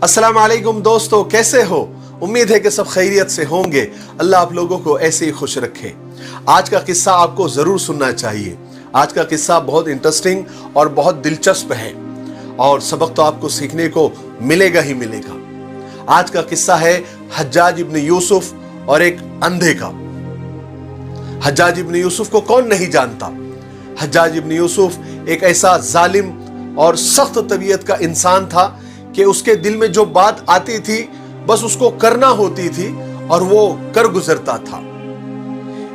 अस्सलाम वालेकुम दोस्तों, कैसे हो? उम्मीद है कि सब खैरियत से होंगे। अल्लाह आप लोगों को ऐसे ही खुश रखे। आज का किस्सा आपको जरूर सुनना चाहिए। आज का किस्सा बहुत इंटरेस्टिंग और बहुत दिलचस्प है और सबक तो आपको सीखने को मिलेगा ही मिलेगा। आज का किस्सा है हज्जाज इब्न यूसुफ और एक अंधे का। हज्जाज इब्न यूसुफ को कौन नहीं जानता? हज्जाज इब्न यूसुफ एक ऐसा जालिम और सख्त तबीयत का इंसान था कि उसके दिल में जो बात आती थी बस उसको करना होती थी और वो कर गुजरता था।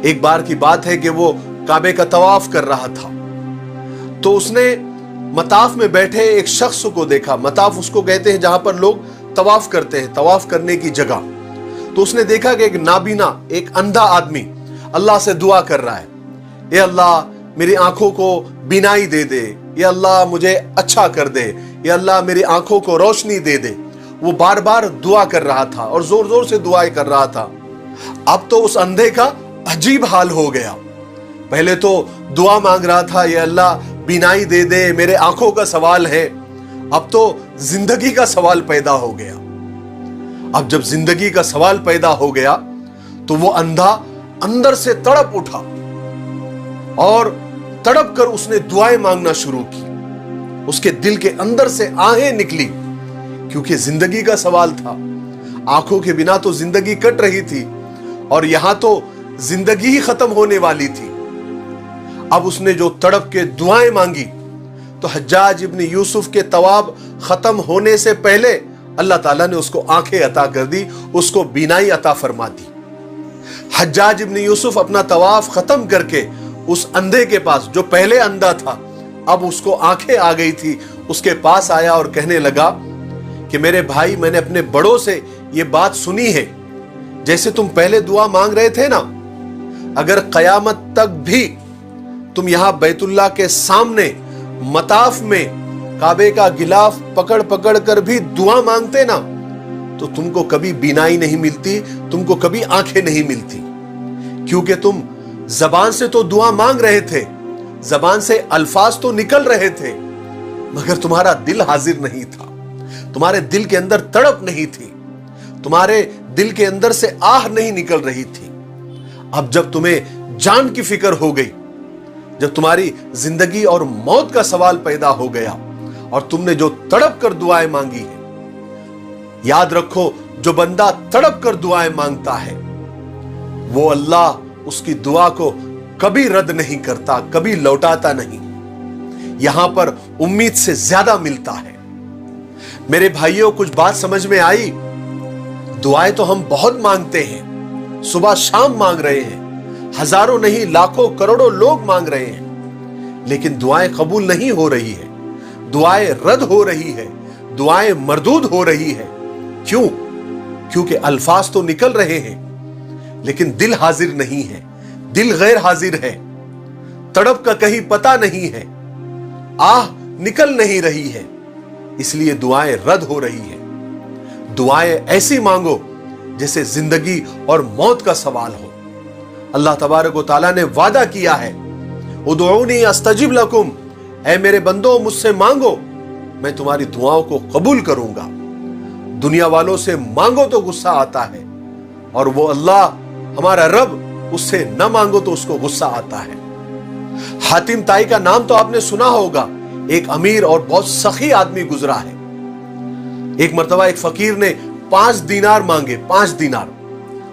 एक बार की बात है कि वो काबे का तवाफ कर रहा था तो उसने मताफ में बैठे एक शख्स को देखा। मताफ उसको कहते हैं जहां पर लोग तवाफ करते हैं, तवाफ करने की जगह। तो उसने देखा कि एक नाबीना, एक अंधा आदमी अल्लाह से दुआ कर रहा है, ये अल्लाह मेरी आंखों को बीनाई दे दे, ये अल्लाह मुझे अच्छा कर दे, ये अल्लाह मेरी आंखों को रोशनी दे दे। वो बार बार दुआ कर रहा था और जोर जोर से दुआएं कर रहा था। अब तो उस अंधे का अजीब हाल हो गया। पहले तो दुआ मांग रहा था, ये अल्लाह बीनाई दे दे, मेरे आंखों का सवाल है। अब तो जिंदगी का सवाल पैदा हो गया। अब जब जिंदगी का सवाल पैदा हो गया तो वो अंधा अंदर से तड़प उठा और तड़प कर उसने दुआएं मांगना शुरू की। उसके दिल के अंदर से आहें निकली क्योंकि जिंदगी का सवाल था। आंखों के बिना तो जिंदगी कट रही थी और यहां तो जिंदगी ही खत्म होने वाली थी। अब उसने जो तड़प के दुआएं मांगी तो हज्जाज इब्न यूसुफ के तवाब खत्म होने से पहले अल्लाह ताला ने उसको आंखें अता कर दी, उसको बीनाई अता फरमा दी। हज्जाज इब्न यूसुफ अपना तवाफ खत्म करके उस अंधे के पास, जो पहले अंधा था अब उसको आंखें आ गई थी, उसके पास आया और कहने लगा कि मेरे भाई, मैंने अपने बड़ों से ये बात सुनी है, जैसे तुम पहले दुआ मांग रहे थे ना, अगर कयामत तक भी तुम यहां बैतुल्लाह के सामने मताफ में काबे का गिलाफ पकड़ पकड़ कर भी दुआ मांगते ना तो तुमको कभी बीनाई नहीं मिलती, तुमको कभी आंखें नहीं मिलती। क्योंकि तुम जबान से तो दुआ मांग रहे थे, जबान से अल्फाज तो निकल रहे थे, मगर तुम्हारा दिल हाजिर नहीं था, तुम्हारे दिल के अंदर तड़प नहीं थी, तुम्हारे दिल के अंदर से आह नहीं निकल रही थी। अब जब तुम्हें जान की फिक्र हो गई, जब तुम्हारी जिंदगी और मौत का सवाल पैदा हो गया और तुमने जो तड़प कर दुआएं मांगी है, याद रखो, जो बंदा तड़प कर दुआएं मांगता है वो अल्लाह उसकी दुआ को कभी रद्द नहीं करता, कभी लौटाता नहीं। यहां पर उम्मीद से ज्यादा मिलता है। मेरे भाइयों, कुछ बात समझ में आई? दुआएं तो हम बहुत मांगते हैं, सुबह शाम मांग रहे हैं, हजारों नहीं लाखों करोड़ों लोग मांग रहे हैं, लेकिन दुआएं कबूल नहीं हो रही है, दुआएं रद्द हो रही है, दुआएं मरदूद हो रही है। क्यों? क्योंकि अल्फाज तो निकल रहे हैं लेकिन दिल हाजिर नहीं है, दिल गैर हाजिर है, तड़प का कहीं पता नहीं है, आह निकल नहीं रही है, इसलिए दुआएं रद्द हो रही है। दुआएं ऐसी मांगो जैसे जिंदगी और मौत का सवाल हो। अल्लाह तबारक व तआला ने वादा किया है, उदऊनी अस्तजिब लकुम, ऐ मेरे बंदो मुझसे मांगो, मैं तुम्हारी दुआओं को कबूल करूंगा। दुनिया वालों से मांगो तो गुस्सा आता है और वो अल्लाह हमारा रब, उससे न मांगो तो उसको गुस्सा आता है। हातिम ताई का नाम तो आपने सुना होगा, एक अमीर और बहुत सखी आदमी गुजरा है। एक मर्तबा एक फकीर ने 5 दीनार मांगे, 5 दीनार।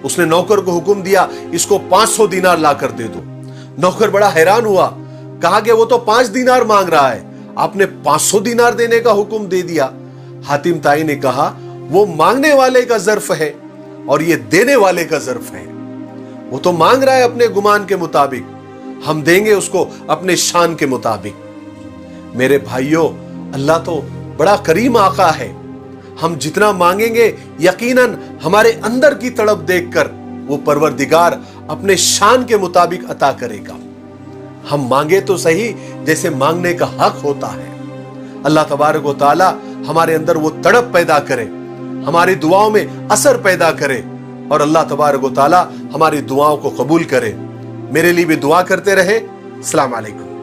उसने नौकर को हुक्म दिया, इसको 500 दीनार लाकर दे दो। नौकर बड़ा हैरान हुआ, कहा कि वो तो 5 दीनार मांग रहा है, आपने 500 दीनार देने का हुक्म दे दिया। हातिम ताई ने कहा, वो मांगने वाले का ज़र्फ है और ये देने वाले का ज़र्फ है। वो तो मांग रहा है अपने गुमान के मुताबिक, हम देंगे उसको अपने शान के मुताबिक। मेरे भाइयों, अल्लाह तो बड़ा करीम आका है। हम जितना मांगेंगे यकीनन हमारे अंदर की तड़प देखकर वो परवरदिगार अपने शान के मुताबिक अता करेगा। हम मांगे तो सही जैसे मांगने का हक होता है। अल्लाह तबारक व तआला हमारे अंदर वो तड़प पैदा करे, हमारी दुआओं में असर पैदा करे और अल्लाह तबारक व तआला हमारी दुआओं को कबूल करे। मेरे लिए भी दुआ करते रहे। अस्सलाम वालेकुम।